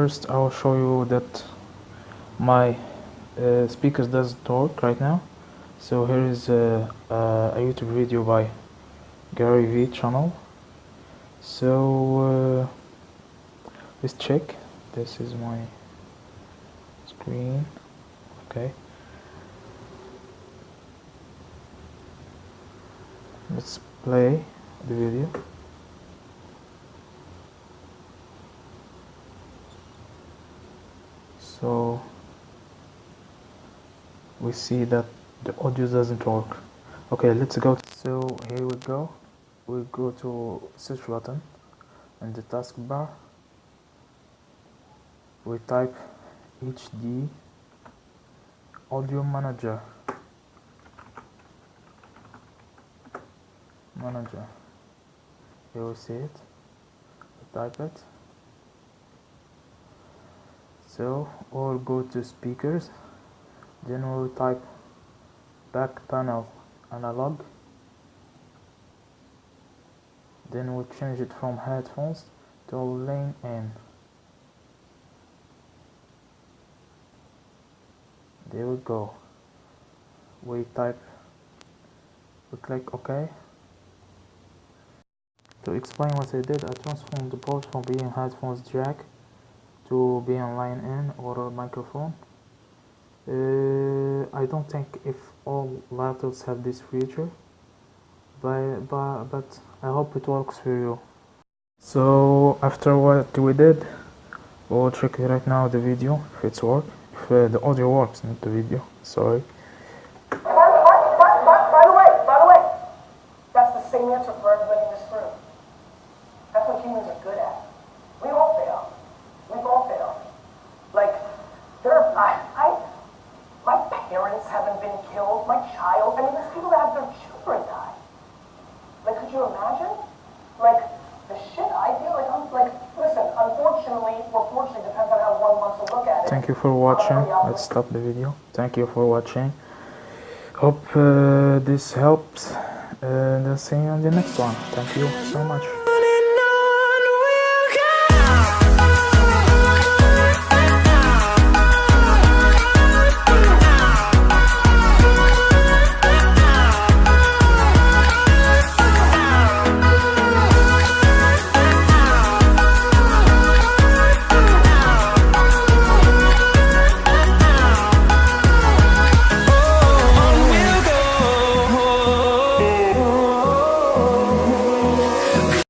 first I will show you that my speakers doesn't work right now. So here is a YouTube video by Gary V channel. So let's check. This is my screen. Okay, let's play the video. So we see that the audio doesn't work. Okay, let's go. So here we go. We go to search button and the taskbar. We type HD audio manager. Here we see it. We type it. So we'll go to speakers, then we'll type back panel analog, then we'll change it from headphones to lane in. There we go. We click OK. To explain what I did, I transformed the port from being headphones jack to being line in or a microphone. I don't think if all laptops have this feature, but I hope it works for you. So after what we did, we'll check right now the video if it's work, if the audio works, not the video. Sorry. By the way, that's the same answer for everybody in this room. That's what humans are good at. We all fail. We've all failed. Like, my parents haven't been killed, my child, I mean, there's people that have their children die. Like, could you imagine? Like, the shit I do, listen, unfortunately, or fortunately, depends on how one wants to look at it. Thank you for watching. Let's stop the video. Thank you for watching. Hope this helps. And I'll see you on the next one. Thank you so much.